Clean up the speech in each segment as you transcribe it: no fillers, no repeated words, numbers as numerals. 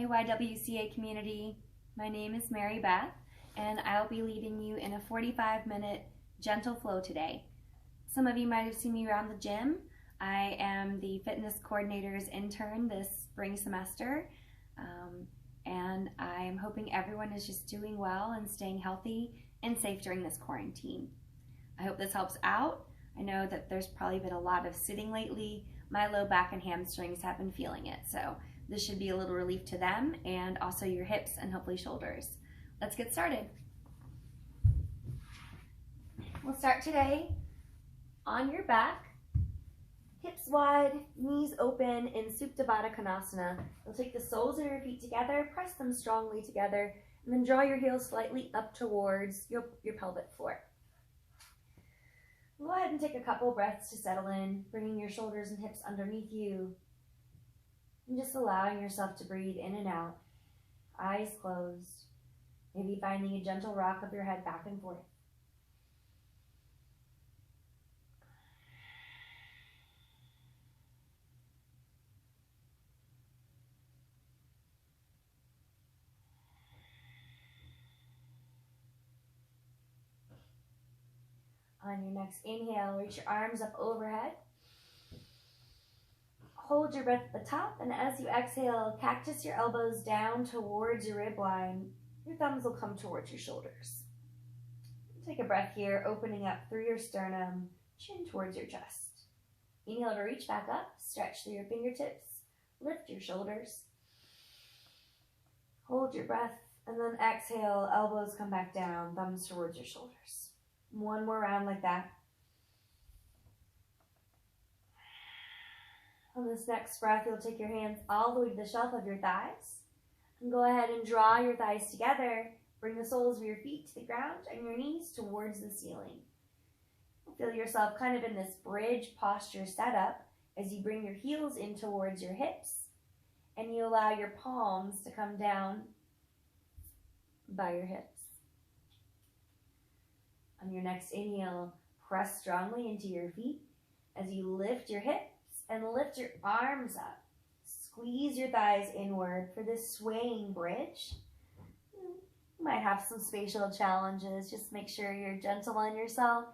Hey YWCA community, my name is Mary Beth and I'll be leading you in a 45-minute gentle flow today. Some of you might have seen me around the gym. I am the fitness coordinator's intern this spring semester, and I'm hoping everyone is just doing well and staying healthy and safe during this quarantine. I hope this helps out. I know that there's probably been a lot of sitting lately. My low back and hamstrings have been feeling it, so this should be a little relief to them and also your hips and hopefully shoulders. Let's get started. We'll start today on your back, hips wide, knees open in Supta Baddha Konasana. You'll take the soles of your feet together, press them strongly together, and then draw your heels slightly up towards your pelvic floor. Go ahead and take a couple breaths to settle in, bringing your shoulders and hips underneath you. And just allowing yourself to breathe in and out, eyes closed, maybe finding a gentle rock of your head back and forth. On your next inhale, reach your arms up overhead. Hold your breath at the top, and as you exhale, cactus your elbows down towards your rib line. Your thumbs will come towards your shoulders. Take a breath here, opening up through your sternum, chin towards your chest. Inhale to reach back up, stretch through your fingertips, lift your shoulders. Hold your breath, and then exhale, elbows come back down, thumbs towards your shoulders. One more round like that. On this next breath, you'll take your hands all the way to the shelf of your thighs. And go ahead and draw your thighs together. Bring the soles of your feet to the ground and your knees towards the ceiling. Feel yourself kind of in this bridge posture setup as you bring your heels in towards your hips. And you allow your palms to come down by your hips. On your next inhale, press strongly into your feet as you lift your hips and lift your arms up. Squeeze your thighs inward for this swaying bridge. You might have some spatial challenges. Just make sure you're gentle on yourself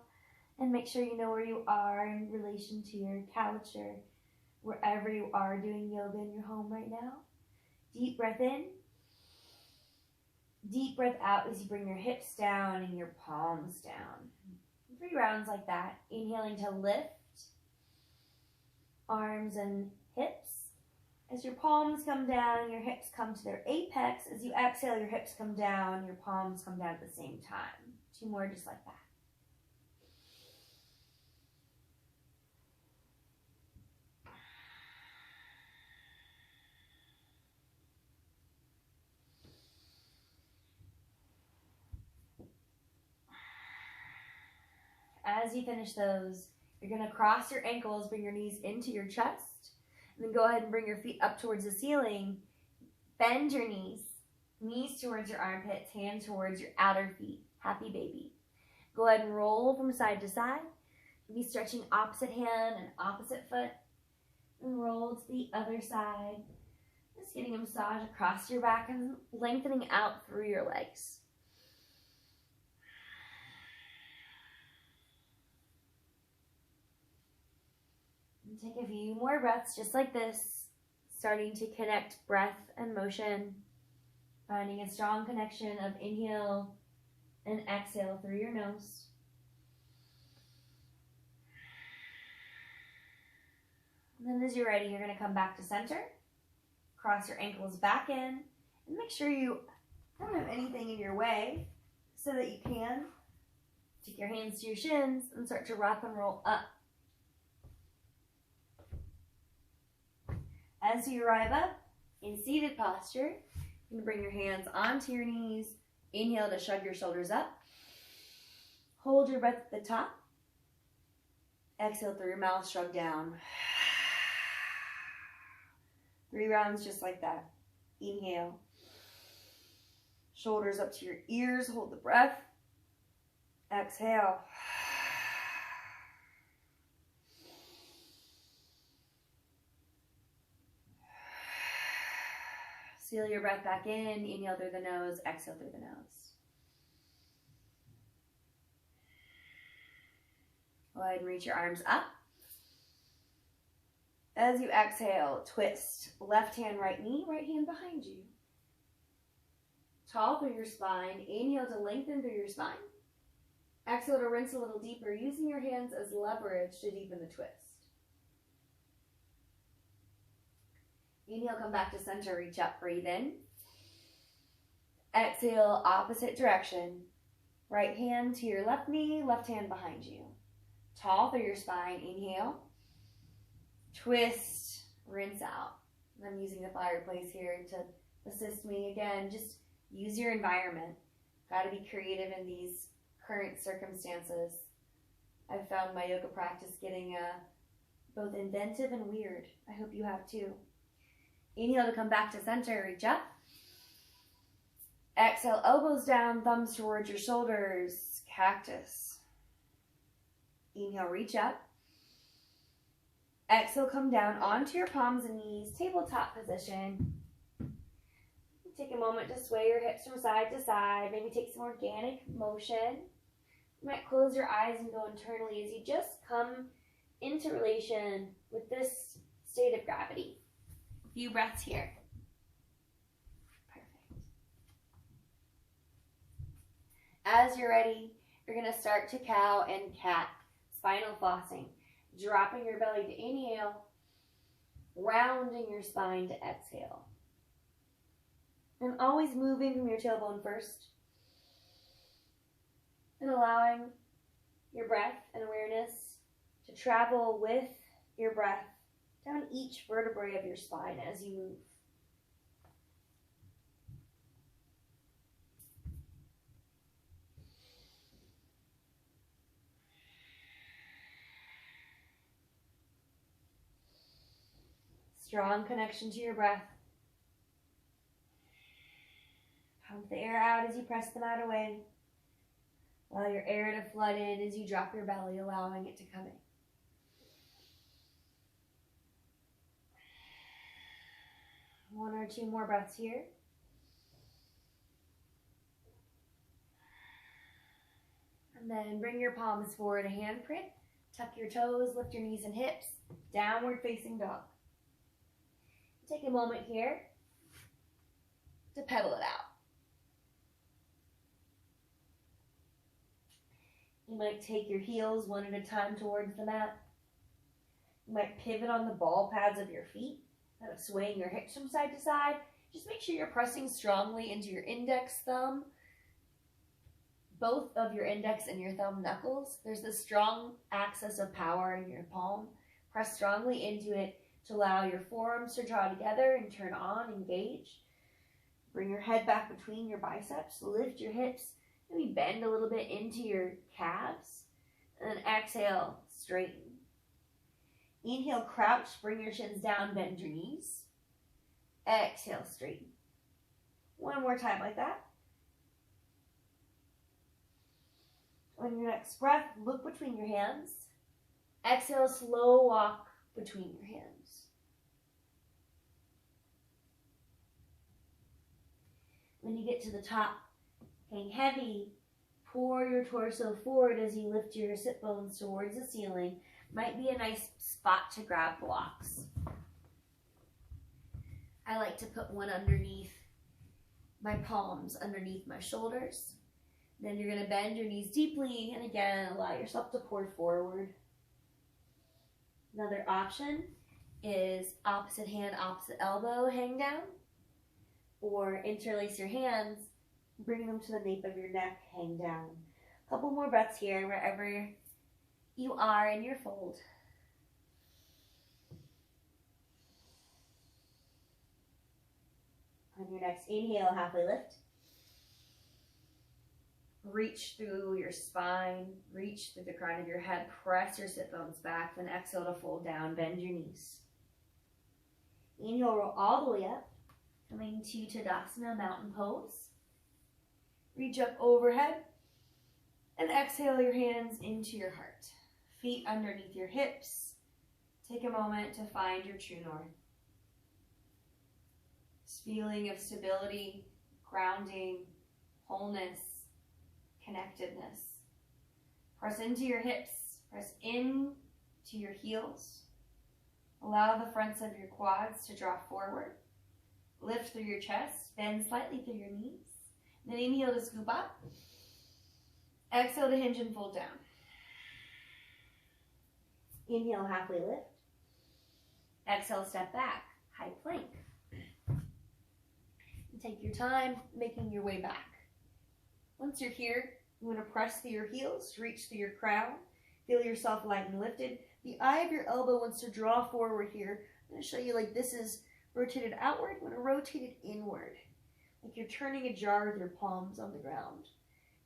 and make sure you know where you are in relation to your couch or wherever you are doing yoga in your home right now. Deep breath in. Deep breath out as you bring your hips down and your palms down. 3 rounds like that. Inhaling to lift arms and hips. As your palms come down, your hips come to their apex. As you exhale, your hips come down, your palms come down at the same time. 2 more just like that. As you finish those, you're going to cross your ankles, bring your knees into your chest, and then go ahead and bring your feet up towards the ceiling. Bend your knees, knees towards your armpits, hand towards your outer feet. Happy baby. Go ahead and roll from side to side. Be stretching opposite hand and opposite foot, and roll to the other side. Just getting a massage across your back and lengthening out through your legs. Take a few more breaths just like this, starting to connect breath and motion, finding a strong connection of inhale and exhale through your nose. And then as you're ready, you're going to come back to center, cross your ankles back in, and make sure you don't have anything in your way so that you can take your hands to your shins and start to rock and roll up. As you arrive up in seated posture, you can bring your hands onto your knees. Inhale to shrug your shoulders up. Hold your breath at the top. Exhale through your mouth, shrug down. 3 rounds just like that. Inhale. Shoulders up to your ears. Hold the breath. Exhale. Seal your breath back in. Inhale through the nose, exhale through the nose. Go ahead and reach your arms up. As you exhale, twist. Left hand, right knee, right hand behind you. Tall through your spine. Inhale to lengthen through your spine. Exhale to rinse a little deeper, using your hands as leverage to deepen the twist. Inhale, come back to center, reach up, breathe in. Exhale, opposite direction. Right hand to your left knee, left hand behind you. Tall through your spine, inhale. Twist, rinse out. I'm using the fireplace here to assist me. Again, just use your environment. Got to be creative in these current circumstances. I've found my yoga practice getting both inventive and weird. I hope you have too. Inhale to come back to center, reach up. Exhale, elbows down, thumbs towards your shoulders, cactus. Inhale, reach up. Exhale, come down onto your palms and knees, tabletop position. Take a moment to sway your hips from side to side, maybe take some organic motion. You might close your eyes and go internally as you just come into relation with this state of gravity. Few breaths here. Perfect. As you're ready, you're going to start to cow and cat, spinal flossing, dropping your belly to inhale, rounding your spine to exhale. And always moving from your tailbone first, and allowing your breath and awareness to travel with your breath down each vertebrae of your spine as you move. Strong connection to your breath. Pump the air out as you press the mat away. Allow your air to flood in as you drop your belly, allowing it to come in. One or two more breaths here. And then bring your palms forward, a handprint. Tuck your toes, lift your knees and hips. Downward facing dog. Take a moment here to pedal it out. You might take your heels one at a time towards the mat. You might pivot on the ball pads of your feet, kind of swaying your hips from side to side. Just make sure you're pressing strongly into your index thumb, both of your index and your thumb knuckles. There's this strong axis of power in your palm. Press strongly into it to allow your forearms to draw together and turn on, engage. Bring your head back between your biceps, lift your hips, maybe bend a little bit into your calves, and then exhale, straighten. Inhale, crouch, bring your shins down, bend your knees. Exhale, straighten. One more time like that. On your next breath, look between your hands. Exhale, slow walk between your hands. When you get to the top, hang heavy. Pour your torso forward as you lift your sit bones towards the ceiling. Might be a nice spot to grab blocks. I like to put one underneath my palms, underneath my shoulders. Then you're going to bend your knees deeply, and again, allow yourself to pour forward. Another option is opposite hand, opposite elbow, hang down, or interlace your hands, bring them to the nape of your neck, hang down. A couple more breaths here, wherever you are in your fold. On your next inhale, halfway lift. Reach through your spine, reach through the crown of your head, press your sit bones back, then exhale to fold down, bend your knees. Inhale, roll all the way up, coming to Tadasana, mountain pose. Reach up overhead, and exhale your hands into your heart. Feet underneath your hips. Take a moment to find your true north. Just feeling of stability, grounding, wholeness, connectedness. Press into your hips, press in to your heels. Allow the fronts of your quads to draw forward. Lift through your chest, bend slightly through your knees. Then inhale to scoop up. Exhale to hinge and fold down. Inhale, halfway lift. Exhale, step back, high plank. And take your time making your way back. Once you're here, you want to press through your heels, reach through your crown. Feel yourself light and lifted. The eye of your elbow wants to draw forward here. I'm going to show you like this is rotated outward. You want to rotate it inward. Like you're turning a jar with your palms on the ground.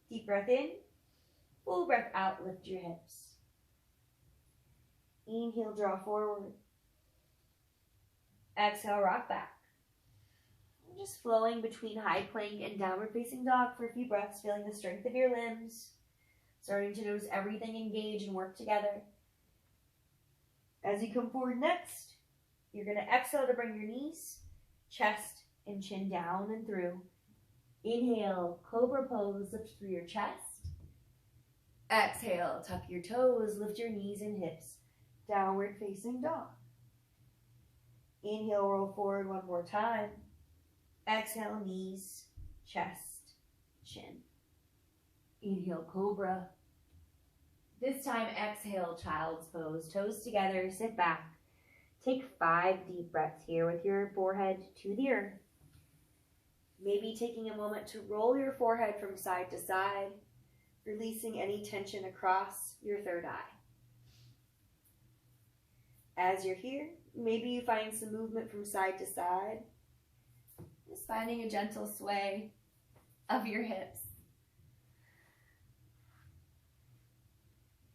Deep breath in. Full breath out. Lift your hips. Inhale, draw forward. Exhale, rock back. Just flowing between high plank and downward facing dog for a few breaths, feeling the strength of your limbs. Starting to notice everything engage and work together. As you come forward next, you're going to exhale to bring your knees, chest, and chin down and through. Inhale, cobra pose, lift through your chest. Exhale, tuck your toes, lift your knees and hips. Downward facing dog. Inhale, roll forward one more time. Exhale, knees, chest, chin. Inhale, cobra. This time, exhale, child's pose. Toes together, sit back. Take 5 deep breaths here with your forehead to the earth. Maybe taking a moment to roll your forehead from side to side, releasing any tension across your third eye. As you're here, maybe you find some movement from side to side. Just finding a gentle sway of your hips.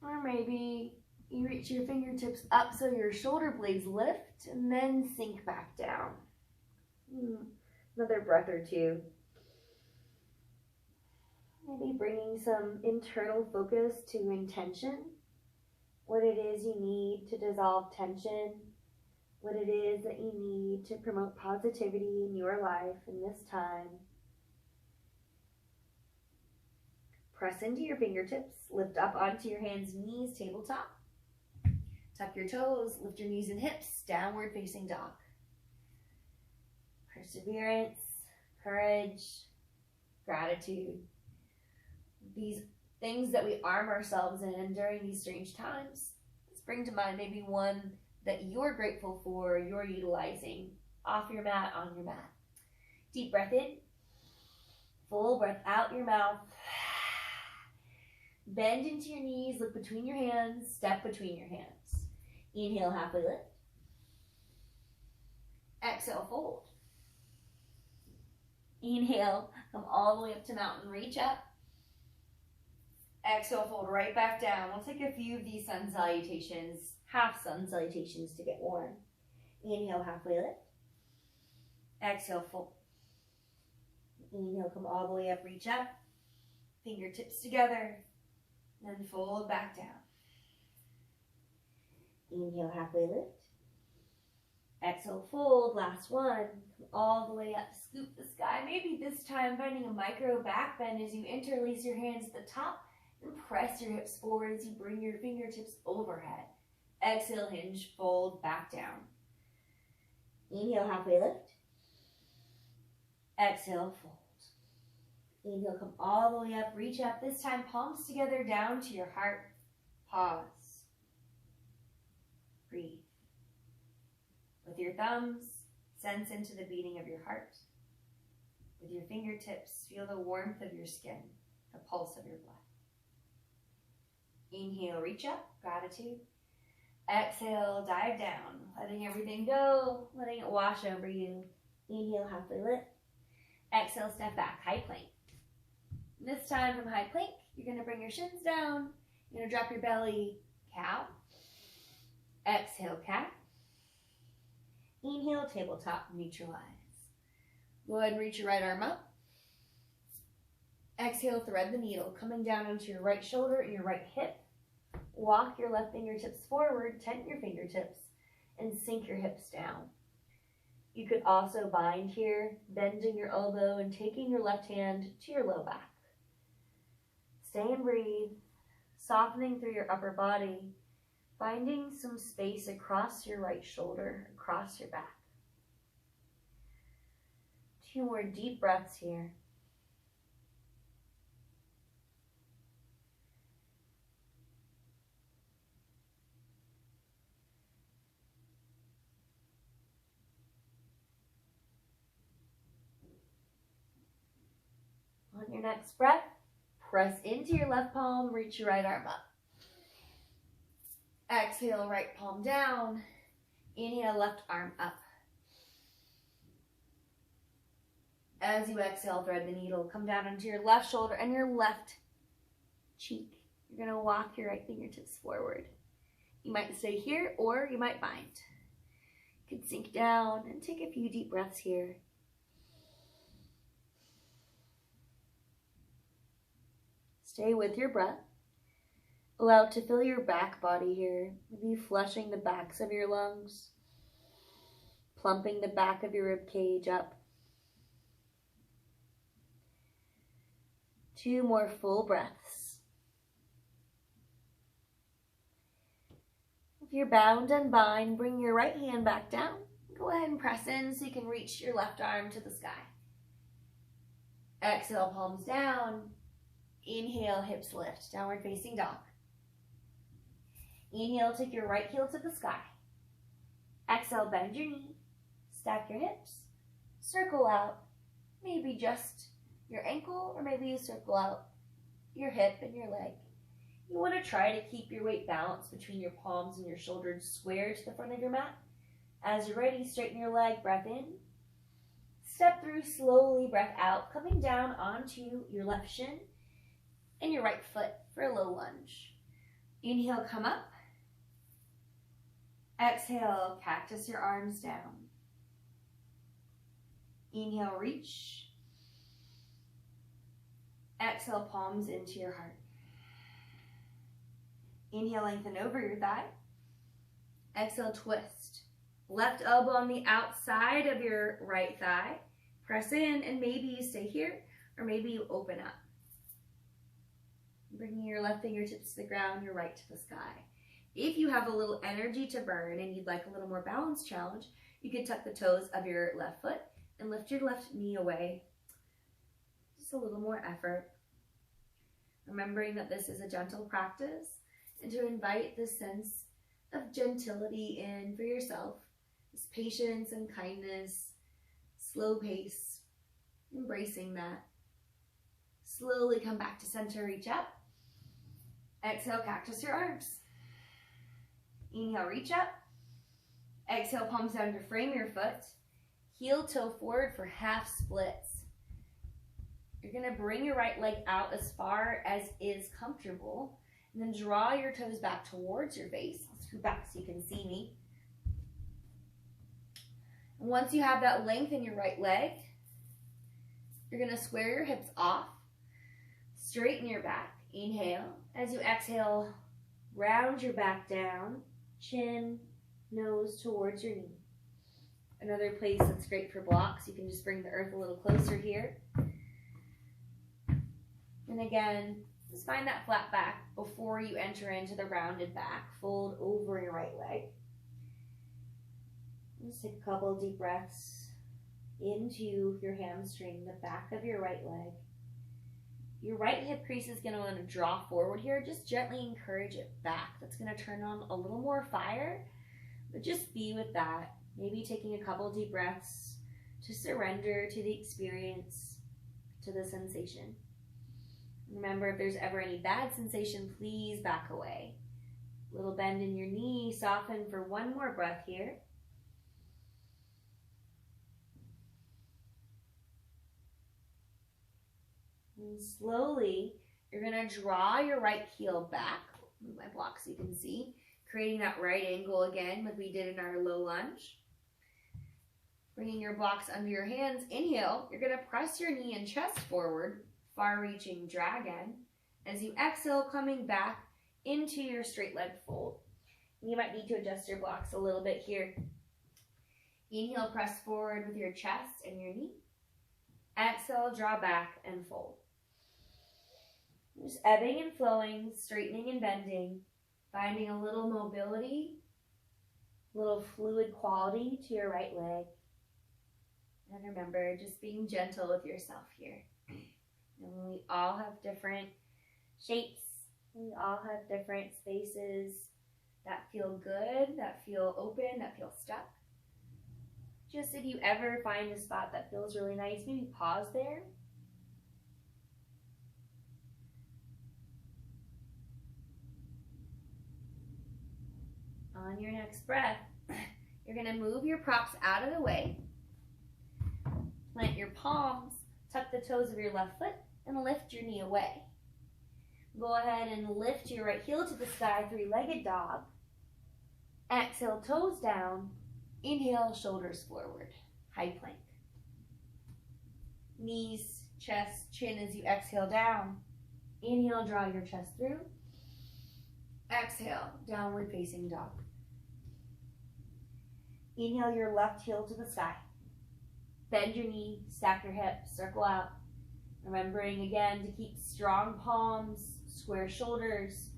Or maybe you reach your fingertips up so your shoulder blades lift and then sink back down. Another breath or two. Maybe bringing some internal focus to intention. What it is you need to dissolve tension. What it is that you need to promote positivity in your life in this time. Press into your fingertips, lift up onto your hands and knees, tabletop. Tuck your toes, lift your knees and hips, downward facing dog. Perseverance, courage, gratitude. These things that we arm ourselves in during these strange times. Let's bring to mind maybe one that you're grateful for, you're utilizing. Off your mat, on your mat. Deep breath in. Full breath out your mouth. Bend into your knees, look between your hands, step between your hands. Inhale, halfway lift. Exhale, fold. Inhale, come all the way up to mountain, reach up. Exhale, fold right back down. We'll take a few of these sun salutations, half sun salutations to get warm. Inhale, halfway lift. Exhale, fold. Inhale, come all the way up, reach up. Fingertips together. Then fold back down. Inhale, halfway lift. Exhale, fold. Last one. Come all the way up, scoop the sky. Maybe this time finding a micro back bend as you interlace your hands at the top and press your hips forward as you bring your fingertips overhead. Exhale, hinge, fold, back down. Inhale, halfway lift. Exhale, fold. Inhale, come all the way up, reach up. This time, palms together down to your heart. Pause. Breathe. With your thumbs, sense into the beating of your heart. With your fingertips, feel the warmth of your skin, the pulse of your blood. Inhale, reach up, gratitude. Exhale, dive down, letting everything go, letting it wash over you. Inhale, halfway lift. Exhale, step back, high plank. This time from high plank, you're going to bring your shins down. You're going to drop your belly, cow. Exhale, cat. Inhale, tabletop, neutralize. Go ahead and reach your right arm up. Exhale, thread the needle, coming down onto your right shoulder and your right hip. Walk your left fingertips forward, tent your fingertips, and sink your hips down. You could also bind here, bending your elbow and taking your left hand to your low back. Stay and breathe, softening through your upper body, finding some space across your right shoulder, across your back. 2 more deep breaths here. On your next breath, press into your left palm, reach your right arm up. Exhale, right palm down. Inhale, left arm up. As you exhale, thread the needle. Come down onto your left shoulder and your left cheek. You're going to walk your right fingertips forward. You might stay here or you might bind. You can sink down and take a few deep breaths here. Stay with your breath. Allow it to fill your back body here. Maybe flushing the backs of your lungs. Plumping the back of your rib cage up. 2 more full breaths. If you're bound and bind, bring your right hand back down. Go ahead and press in so you can reach your left arm to the sky. Exhale, palms down. Inhale, hips lift, downward facing dog. Inhale, take your right heel to the sky. Exhale, bend your knee, stack your hips, circle out, maybe just your ankle, or maybe you circle out your hip and your leg. You want to try to keep your weight balanced between your palms and your shoulders square to the front of your mat. As you're ready, straighten your leg, breath in. Step through slowly, breath out, coming down onto your left shin and your right foot for a low lunge. Inhale, come up. Exhale, cactus your arms down. Inhale, reach. Exhale, palms into your heart. Inhale, lengthen over your thigh. Exhale, twist. Left elbow on the outside of your right thigh. Press in, and maybe you stay here, or maybe you open up. Bringing your left fingertips to the ground, your right to the sky. If you have a little energy to burn and you'd like a little more balance challenge, you can tuck the toes of your left foot and lift your left knee away. Just a little more effort. Remembering that this is a gentle practice and to invite this sense of gentility in for yourself. This patience and kindness, slow pace, embracing that. Slowly come back to center, reach up. Exhale, cactus your arms. Inhale, reach up. Exhale, palms down to frame your foot. Heel toe forward for half splits. You're going to bring your right leg out as far as is comfortable. And then draw your toes back towards your face. I'll scoot back so you can see me. And once you have that length in your right leg, you're going to square your hips off. Straighten your back. Inhale. As you exhale, round your back down. Chin, nose towards your knee. Another place that's great for blocks. You can just bring the earth a little closer here. And again, just find that flat back before you enter into the rounded back. Fold over your right leg. Just take a couple of deep breaths into your hamstring, the back of your right leg. Your right hip crease is going to want to draw forward here. Just gently encourage it back. That's going to turn on a little more fire, but just be with that. Maybe taking a couple deep breaths to surrender to the experience, to the sensation. Remember, if there's ever any bad sensation, please back away. Little bend in your knee, soften for one more breath here. And slowly, you're going to draw your right heel back. Move my block so you can see. Creating that right angle again like we did in our low lunge. Bringing your blocks under your hands. Inhale, you're going to press your knee and chest forward. Far-reaching dragon. As you exhale, coming back into your straight leg fold. You might need to adjust your blocks a little bit here. Inhale, press forward with your chest and your knee. Exhale, draw back and fold. Just ebbing and flowing, straightening and bending, finding a little mobility, a little fluid quality to your right leg. And remember, just being gentle with yourself here. And we all have different shapes. We all have different spaces that feel good, that feel open, that feel stuck. Just if you ever find a spot that feels really nice, maybe pause there. On your next breath, you're going to move your props out of the way. Plant your palms, tuck the toes of your left foot, and lift your knee away. Go ahead and lift your right heel to the sky, three-legged dog. Exhale, toes down. Inhale, shoulders forward, high plank. Knees, chest, chin as you exhale down. Inhale, draw your chest through. Exhale, downward facing dog. Inhale your left heel to the sky. Bend your knee, stack your hips, circle out. Remembering again to keep strong palms, square shoulders.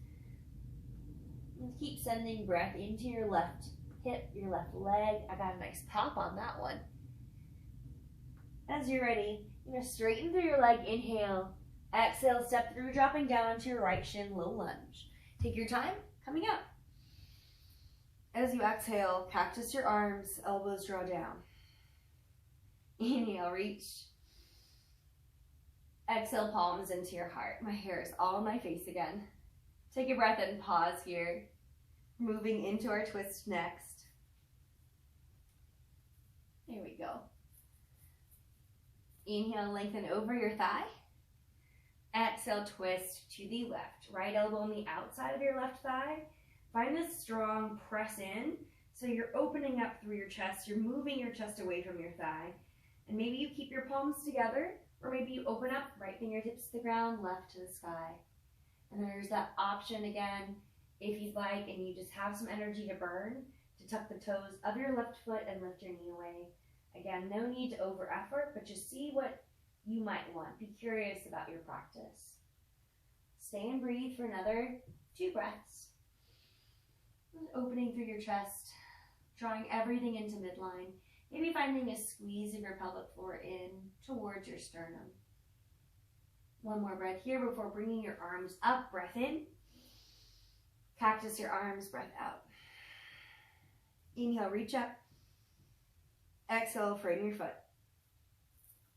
And keep sending breath into your left hip, your left leg. I got a nice pop on that one. As you're ready, you're going to straighten through your leg. Inhale. Exhale, step through, dropping down onto your right shin, low lunge. Take your time, coming up. As you exhale, cactus your arms, elbows draw down. Inhale, reach. Exhale, palms into your heart. My hair is all on my face again. Take a breath and pause here. Moving into our twist next. There we go. Inhale, lengthen over your thigh. Exhale, twist to the left. Right elbow on the outside of your left thigh. Find this strong press in. So you're opening up through your chest. You're moving your chest away from your thigh. And maybe you keep your palms together, or maybe you open up, right fingertips to the ground, left to the sky. And there's that option again, if you'd like, and you just have some energy to burn, to tuck the toes of your left foot and lift your knee away. Again, no need to over effort, but just see what you might want. Be curious about your practice. Stay and breathe for another 2 breaths. Opening through your chest, drawing everything into midline. Maybe finding a squeeze of your pelvic floor in towards your sternum. One more breath here before bringing your arms up. Breath in. Cactus your arms, breath out. Inhale, reach up. Exhale, frame your foot.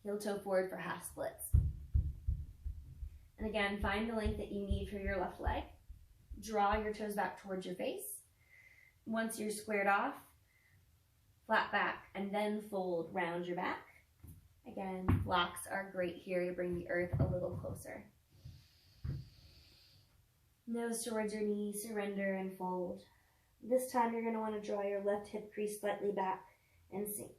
Heel toe forward for half splits. And again, find the length that you need for your left leg. Draw your toes back towards your face. Once you're squared off, flat back, and then fold round your back. Again, blocks are great here to bring the earth a little closer. Nose towards your knee, surrender and fold. This time you're going to want to draw your left hip crease slightly back and sink.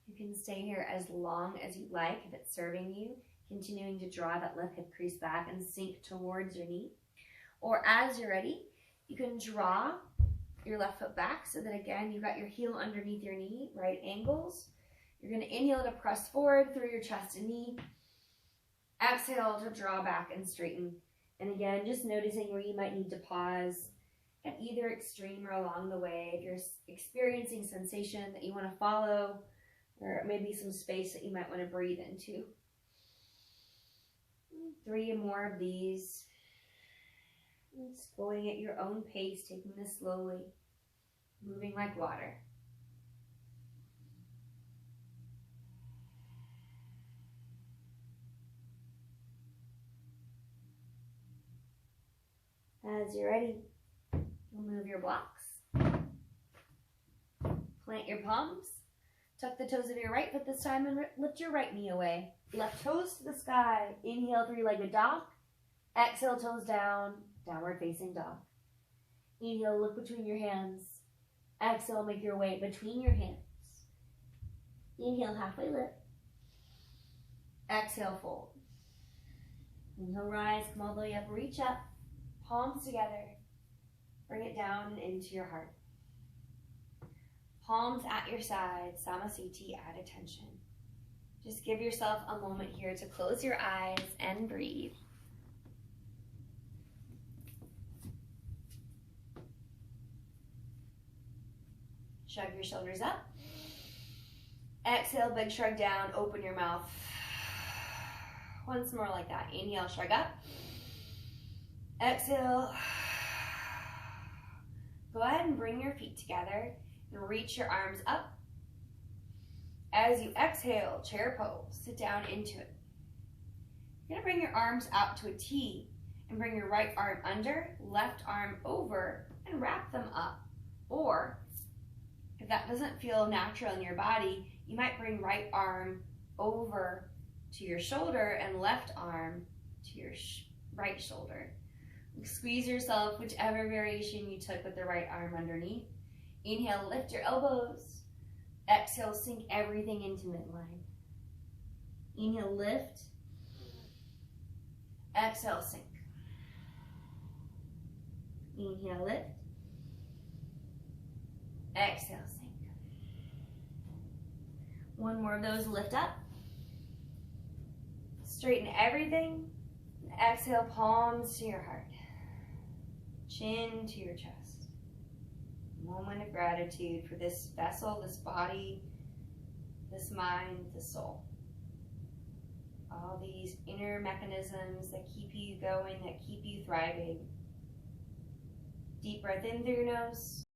You can stay here as long as you'd like if it's serving you, continuing to draw that left hip crease back and sink towards your knee. Or as you're ready, you can draw your left foot back so that again, you've got your heel underneath your knee, right angles. You're going to inhale to press forward through your chest and knee. Exhale to draw back and straighten. And again, just noticing where you might need to pause at either extreme or along the way. If you're experiencing sensation that you want to follow, or maybe some space that you might want to breathe into. 3 more of these. Just going at your own pace, taking this slowly, moving like water. As you're ready, you'll move your blocks. Plant your palms. Tuck the toes of your right foot this time and lift your right knee away. Left toes to the sky. Inhale, 3-legged dog. Exhale, toes down. downward facing dog. Inhale, look between your hands. Exhale, make your way between your hands. Inhale, halfway lift. Exhale, fold. Inhale, rise, come all the way up, reach up, palms together. Bring it down and into your heart. Palms at your side, Samasthiti, add attention. Just give yourself a moment here to close your eyes and breathe. Shrug your shoulders up. Exhale, big shrug down, open your mouth. Once more like that. Inhale, shrug up. Exhale. Go ahead and bring your feet together and reach your arms up. As you exhale, chair pose, sit down into it. You're gonna bring your arms out to a T and bring your right arm under, left arm over, and wrap them up. Or, if that doesn't feel natural in your body, you might bring right arm over to your shoulder and left arm to your right shoulder. Squeeze yourself, whichever variation you took with the right arm underneath. Inhale, lift your elbows. Exhale, sink everything into midline. Inhale, lift. Exhale, sink. Inhale, lift. Exhale, sink. One more of those, lift up. Straighten everything. Exhale, palms to your heart. Chin to your chest. Moment of gratitude for this vessel, this body, this mind, this soul. All these inner mechanisms that keep you going, that keep you thriving. Deep breath in through your nose.